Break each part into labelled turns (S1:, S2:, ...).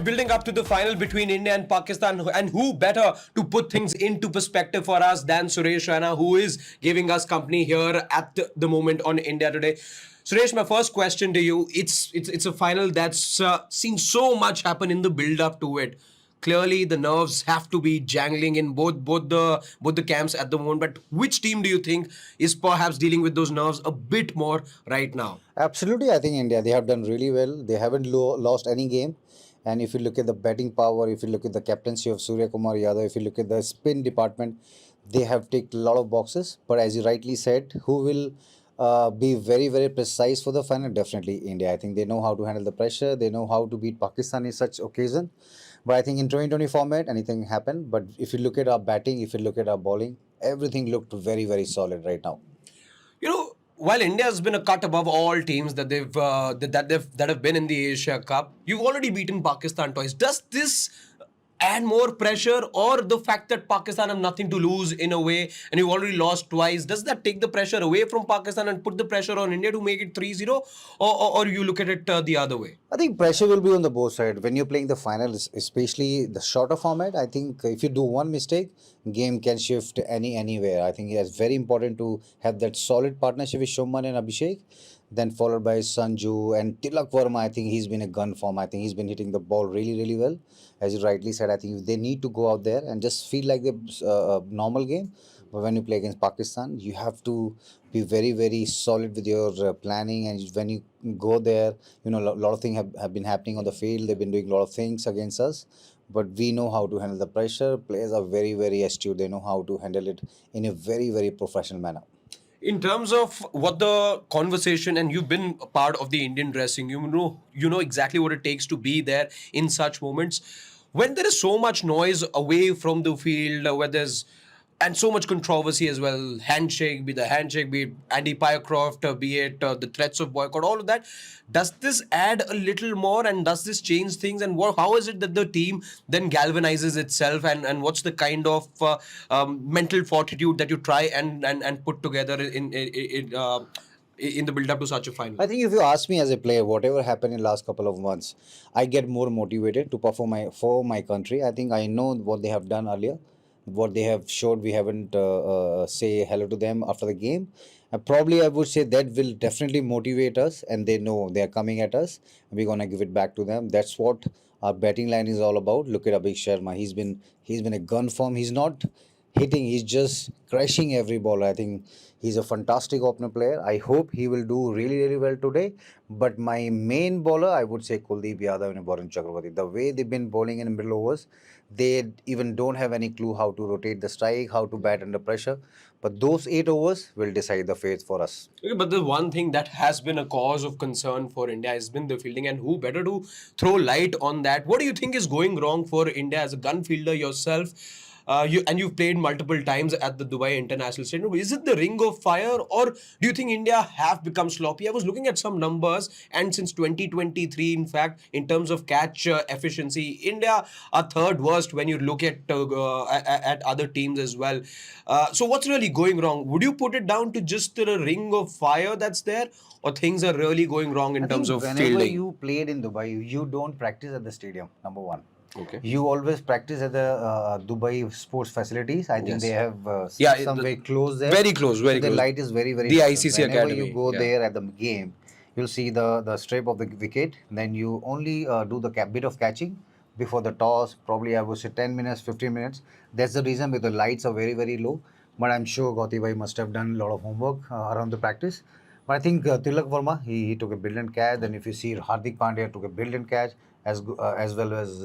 S1: building up to the final between India and Pakistan, and who better to put things into perspective for us than Suresh Raina, who is giving us company here at the moment on India Today. Suresh, my first question to you: it's a final that's seen so much happen in the build up to it. Clearly, the nerves have to be jangling in both the camps at the moment. But which team do you think is perhaps dealing with those nerves a bit more right now?
S2: Absolutely, I think India, they have done really well. They haven't lost any game. And if you look at the batting power, if you look at the captaincy of Surya Kumar Yadav, if you look at the spin department, they have ticked a lot of boxes. But as you rightly said, who will be very, very precise for the final? Definitely India. I think they know how to handle the pressure. They know how to beat Pakistan in such occasion. But I think in 2020 format, anything happened. But if you look at our batting, if you look at our bowling, everything looked very, very solid right now.
S1: While India has been a cut above all teams that have been in the Asia Cup, you've already beaten Pakistan twice. Does this add more pressure, or the fact that Pakistan have nothing to lose in a way and you've already lost twice, does that take the pressure away from Pakistan and put the pressure on India to make it 3-0, or you look at it the other way?
S2: I think pressure will be on the both sides when you're playing the final, especially the shorter format. I think if you do one mistake, game can shift anywhere. I think it's very important to have that solid partnership with Shomman and Abhishek, then followed by Sanju and Tilak Verma. I think he's been a gun form. I think he's been hitting the ball really, really well. As you rightly said, I think they need to go out there and just feel like the normal game. But when you play against Pakistan, you have to be very, very solid with your planning. And when you go there, a lot of things have been happening on the field. They've been doing a lot of things against us. But we know how to handle the pressure. Players are very, very astute. They know how to handle it in a very, very professional manner.
S1: In terms of what the conversation, and you've been a part of the Indian dressing, you know exactly what it takes to be there in such moments when there is so much noise away from the field, where there's and so much controversy as well. Handshake, be it Andy Pycroft, be it the threats of boycott, all of that. Does this add a little more, and does this change things? And how is it that the team then galvanizes itself? And what's the kind of mental fortitude that you try and put together in the build up to such a final?
S2: I think if you ask me as a player, whatever happened in last couple of months, I get more motivated to perform for my country. I think I know what they have done earlier, what they have showed. We haven't say hello to them after the game. Probably I would say that will definitely motivate us, and they know they are coming at us. And we're gonna give it back to them. That's what our batting line is all about. Look at Abhishek Sharma. He's been a gun form. He's not hitting. He's just crashing every ball. I think he's a fantastic opener player. I hope he will do really, really well today. But my main bowler, I would say Kuldeep Yadav and Varun Chakravarti. The way they've been bowling in middle overs, they even don't have any clue how to rotate the strike, how to bat under pressure. But those 8 overs will decide the fate for us.
S1: Okay, but the one thing that has been a cause of concern for India has been the fielding, and who better to throw light on that? What do you think is going wrong for India as a gun fielder yourself? You've played multiple times at the Dubai International Stadium. Is it the ring of fire, or do you think India have become sloppy? I was looking at some numbers, and since 2023, in fact, in terms of catch efficiency, India are third worst when you look at other teams as well. So what's really going wrong? Would you put it down to just the ring of fire that's there, or things are really going wrong in
S2: I
S1: terms
S2: think
S1: of
S2: whenever
S1: fielding?
S2: you played in Dubai, you don't practice at the stadium, number one.
S1: Okay.
S2: You always practice at the Dubai sports facilities. I think
S1: Yes.
S2: they have
S1: Yeah,
S2: some very close there.
S1: very close, very
S2: So the
S1: close.
S2: light is very, very
S1: The
S2: different.
S1: ICC
S2: Whenever you
S1: Academy.
S2: go
S1: Yeah.
S2: there at the game, you'll see the strip of the wicket. Then you only do the bit of catching before the toss. Probably I would say 10 minutes, 15 minutes. That's the reason because the lights are very, very low. But I'm sure Gauti bhai must have done a lot of homework around the practice. But I think Tilak Verma, he took a brilliant catch. Then if you see Hardik Pandya took a brilliant catch as well as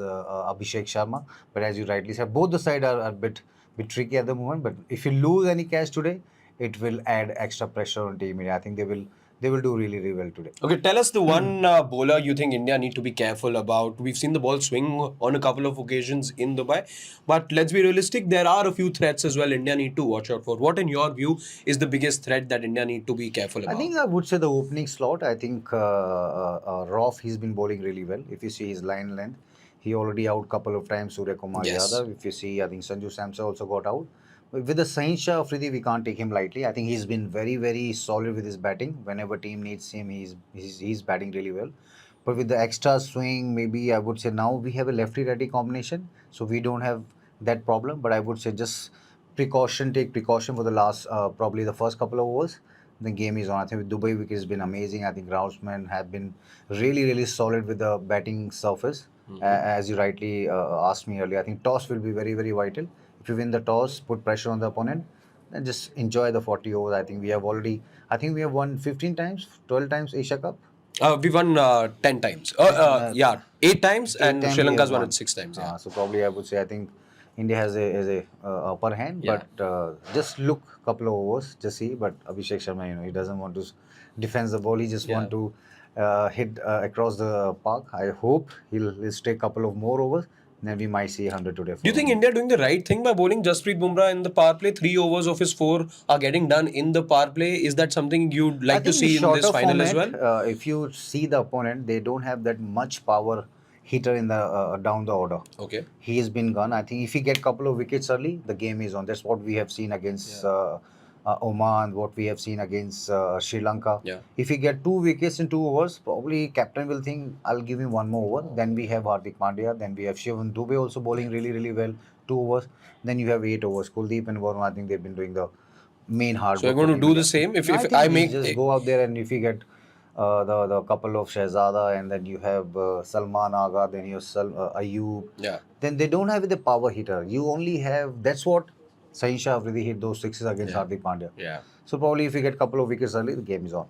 S2: Abhishek Sharma. But as you rightly said, both the side are a bit tricky at the moment. But if you lose any catch today, it will add extra pressure on Team India. I think they will do really, really well today.
S1: Okay, tell us the one bowler you think India need to be careful about. We've seen the ball swing on a couple of occasions in Dubai, but let's be realistic. There are a few threats as well India need to watch out for. What, in your view, is the biggest threat that India need to be careful
S2: I
S1: about?
S2: think I would say the opening slot. I think Roff, he's been bowling really well. If you see his line length, he already out couple of times Surya Kumar
S1: Yes.
S2: Yadav. If you see, I think Sanju Samson also got out. But with the Sahin Afridi, we can't take him lightly. I think he's been very, very solid with his batting. Whenever team needs him, he's batting really well. But with the extra swing, maybe I would say now we have a lefty-righty combination, so we don't have that problem. But I would say just take precaution for the last, probably the first couple of overs. The game is on. I think with Dubai wicket has been amazing. I think groundsmen have been really, really solid with the batting surface. As you rightly asked me earlier, I think toss will be very, very vital. If you win the toss, put pressure on the opponent, then just enjoy the 40 overs. I think we have won 15 times, 12 times Asia Cup.
S1: We won 10 times.
S2: Uh,
S1: Yeah, 8 times,
S2: Eight
S1: and
S2: time
S1: Sri
S2: we have
S1: Lanka's won it
S2: won.
S1: 6 times. Yeah.
S2: So probably I would say I think India has a upper hand,
S1: Yeah.
S2: but just look couple of overs, just see. But Abhishek Sharma, he doesn't want to defend the ball. He just
S1: Yeah.
S2: want to hit across the park. I hope he'll stay couple of more overs. Then we might see 100 today.
S1: Do you think India doing the right thing by bowling Jasprit Bumrah in the power play? 3 overs of his four are getting done in the power play. Is that something you'd
S2: I
S1: like to
S2: think in
S1: see in this
S2: shorter
S1: final as
S2: format,
S1: well?
S2: if you see the opponent, they don't have that much power hitter in the down the order.
S1: Okay.
S2: He has been gone. I think if he get couple of wickets early, the game is on. That's what we have seen against Oman, what we have seen against Sri Lanka.
S1: Yeah.
S2: If he get 2 wickets in 2 overs, probably captain will think I'll give him one more over. Then we have Hardik Pandya. Then we have Shivan Dubey also bowling really, really well. 2 overs. Then you have 8 overs. Kuldeep and Varun, I think they've been doing the main hard
S1: So you're
S2: work for
S1: going to
S2: Team
S1: do the
S2: India.
S1: same.
S2: No, I
S1: If
S2: think
S1: I
S2: we
S1: make
S2: just go out there, and if you get the couple of Shehzada, and then you have Salman Agha, then you have Ayub,
S1: yeah.
S2: then they don't have the power hitter. You only have, that's what Sahin Shah really hit those sixes against
S1: Yeah.
S2: Hardik Pandya.
S1: Yeah.
S2: So probably if you get couple of wickets early, the game is on.